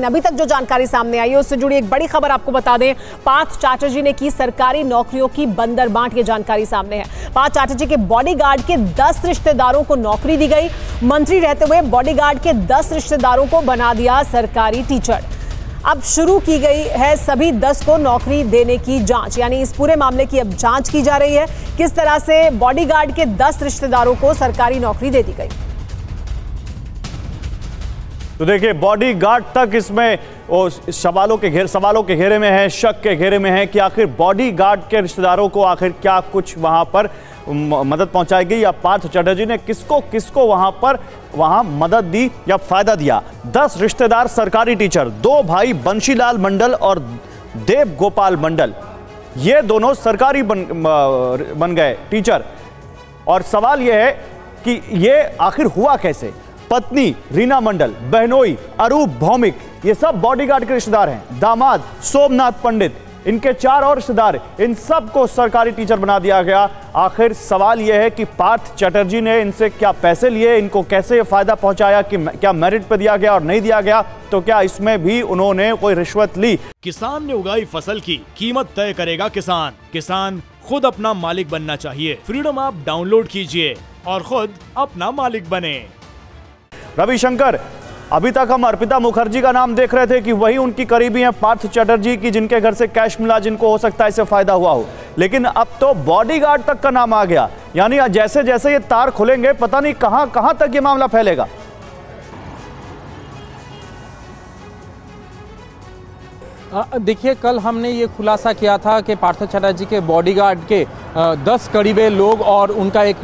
अभी तक जो जानकारी सामने आई है उससे जुड़ी एक बड़ी खबर आपको बता दें। पार्थ चैटर्जी ने की सरकारी नौकरियों की बंदरबांट, ये जानकारी सामने है। पार्थ चैटर्जी के बॉडीगार्ड के 10 रिश्तेदारों को नौकरी दी गई। मंत्री रहते हुए बॉडीगार्ड के 10 रिश्तेदारों को बना दिया सरकारी टीचर। अब शुरू की गई है सभी 10 को नौकरी देने की जांच, यानी इस पूरे मामले की अब जांच की जा रही है। किस तरह से बॉडीगार्ड के 10 रिश्तेदारों को सरकारी नौकरी दे दी गई। तो देखिए, बॉडीगार्ड तक इसमें सवालों के घेरे में है, शक के घेरे में है कि आखिर बॉडीगार्ड के रिश्तेदारों को आखिर क्या कुछ वहां पर मदद पहुंचाई गई, या पार्थ चैटर्जी ने किसको वहां मदद दी या फायदा दिया। 10 रिश्तेदार सरकारी टीचर, 2 भाई बंशीलाल मंडल और देव गोपाल मंडल, ये दोनों सरकारी बन गए टीचर। और सवाल यह है कि ये आखिर हुआ कैसे। पत्नी रीना मंडल, बहनोई अरूप भौमिक, ये सब बॉडीगार्ड के रिश्तेदार हैं। दामाद सोमनाथ पंडित, इनके 4 और रिश्तेदार, इन सबको सरकारी टीचर बना दिया गया। आखिर सवाल यह है कि पार्थ चैटर्जी ने इनसे क्या पैसे लिए, इनको कैसे फायदा पहुंचाया, कि क्या मेरिट पे दिया गया और नहीं दिया गया, तो क्या इसमें भी उन्होंने कोई रिश्वत ली। किसान ने उगाई फसल की कीमत तय करेगा किसान। किसान खुद अपना मालिक बनना चाहिए। फ्रीडम ऐप डाउनलोड कीजिए और खुद अपना मालिक बने। रविशंकर, अभी तक हम अर्पिता मुखर्जी का नाम देख रहे थे कि वही उनकी करीबी हैं पार्थ चैटर्जी की, जिनके घर से कैश मिला, जिनको हो सकता है इससे फायदा हुआ हो। लेकिन अब तो बॉडीगार्ड तक का नाम आ गया, यानी जैसे जैसे ये तार खुलेंगे पता नहीं कहां तक ये मामला फैलेगा। देखिए, कल हमने ये खुलासा किया था कि पार्थ चैटर्जी के बॉडीगार्ड के 10 करीबी लोग और उनका एक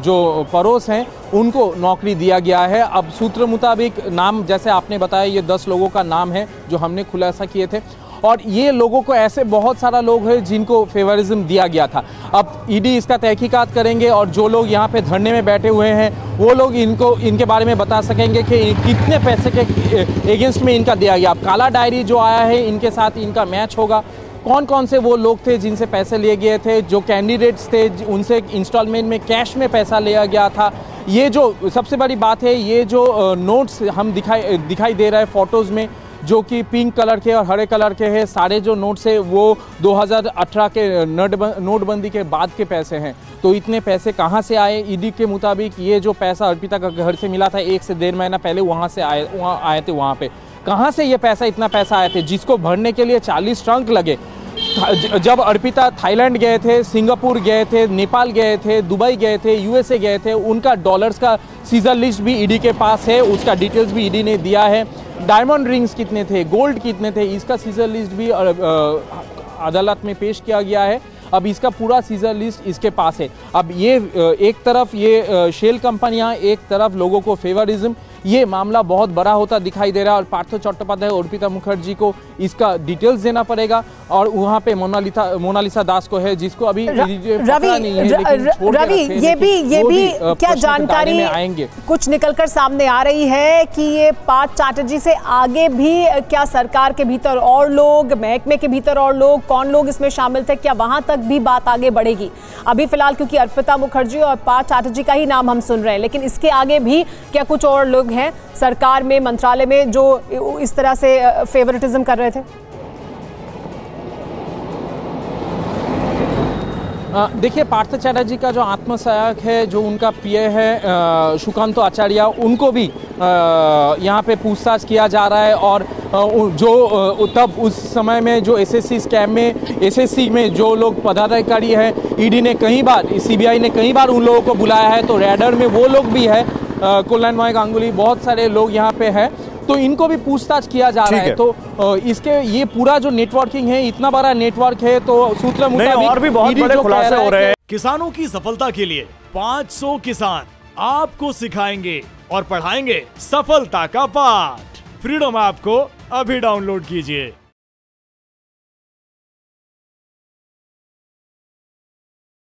जो पड़ोस हैं उनको नौकरी दिया गया है। अब सूत्र मुताबिक नाम, जैसे आपने बताया, ये 10 लोगों का नाम है जो हमने खुलासा किए थे। और ये लोगों को, ऐसे बहुत सारा लोग हैं जिनको फेवरिज्म दिया गया था। अब ईडी इसका तहकीकात करेंगे और जो लोग यहाँ पे धरने में बैठे हुए हैं वो लोग इनके बारे में बता सकेंगे कि कितने पैसे के एगेंस्ट में इनका दिया गया। अब काला डायरी जो आया है, इनके साथ इनका मैच होगा। कौन कौन से वो लोग थे जिनसे पैसे लिए गए थे, जो कैंडिडेट्स थे उनसे इंस्टॉलमेंट में कैश में पैसा लिया गया था। ये जो सबसे बड़ी बात है, ये जो नोट्स हम दिखाई दे रहा है फोटोज़ में, जो कि पिंक कलर के और हरे कलर के हैं, सारे जो नोट्स है वो 2018 के नोटबंदी के बाद के पैसे हैं। तो इतने पैसे कहाँ से आए? ईडी के मुताबिक ये जो पैसा अर्पिता का घर से मिला था 1 से 1.5 महीना पहले, वहाँ आए थे। वहाँ पे कहाँ से ये पैसा, इतना पैसा आए थे, जिसको भरने के लिए 40 ट्रंक लगे। जब अर्पिता थाईलैंड गए थे, सिंगापुर गए थे, नेपाल गए थे, दुबई गए थे, यूएसए गए थे, उनका डॉलर्स का सीजर लिस्ट भी ईडी के पास है, उसका डिटेल्स भी ईडी ने दिया है। डायमंड रिंग्स कितने थे, गोल्ड कितने थे, इसका सीजर लिस्ट भी अदालत में पेश किया गया है। अब इसका पूरा सीजर लिस्ट इसके पास है। अब ये एक तरफ ये शेल कंपनियां, एक तरफ लोगों को फेवरिज्म, ये मामला बहुत बड़ा होता दिखाई दे रहा है। और पार्थ चट्टोपाध्याय और अर्पिता मुखर्जी को इसका डिटेल्स देना पड़ेगा। और वहाँ पे मोनालिसा दास को है, जिसको अभी रवि, ये भी क्या जानकारी आएंगे, कुछ निकलकर सामने आ रही है कि ये पार्थ चैटर्जी से आगे भी क्या सरकार के भीतर और लोग, महकमे के भीतर और लोग, कौन लोग इसमें शामिल थे, क्या वहां तक भी बात आगे बढ़ेगी? अभी फिलहाल क्योंकि अर्पिता मुखर्जी और पार्थ चैटर्जी का ही नाम हम सुन रहे हैं, लेकिन इसके आगे भी क्या कुछ और लोग हैं सरकार में, मंत्रालय में, जो इस तरह से फेवरेटिज्म कर रहे थे? देखिए, पार्थ चैटर्जी का जो आत्मसहायक है, जो उनका पीए है सुकांतो आचार्य, उनको भी यहाँ पे पूछताछ किया जा रहा है। और जो तब उस समय में जो एसएससी में जो लोग पदाधिकारी हैं, ईडी ने कई बार, सीबीआई ने कई बार उन लोगों को बुलाया है, तो रेडर में वो लोग भी है, कल्याणमय गांगुली, बहुत सारे लोग यहाँ पे हैं, तो इनको भी पूछताछ किया जा रहा है। तो इसके ये पूरा जो नेटवर्किंग है, इतना बड़ा नेटवर्क है, तो सूत्र मुताबिक और भी बहुत बड़े खुलासे हो रहे हैं। किसानों की सफलता के लिए 500 किसान आपको सिखाएंगे और पढ़ाएंगे सफलता का पाठ। फ्रीडम ऐप को अभी डाउनलोड कीजिए।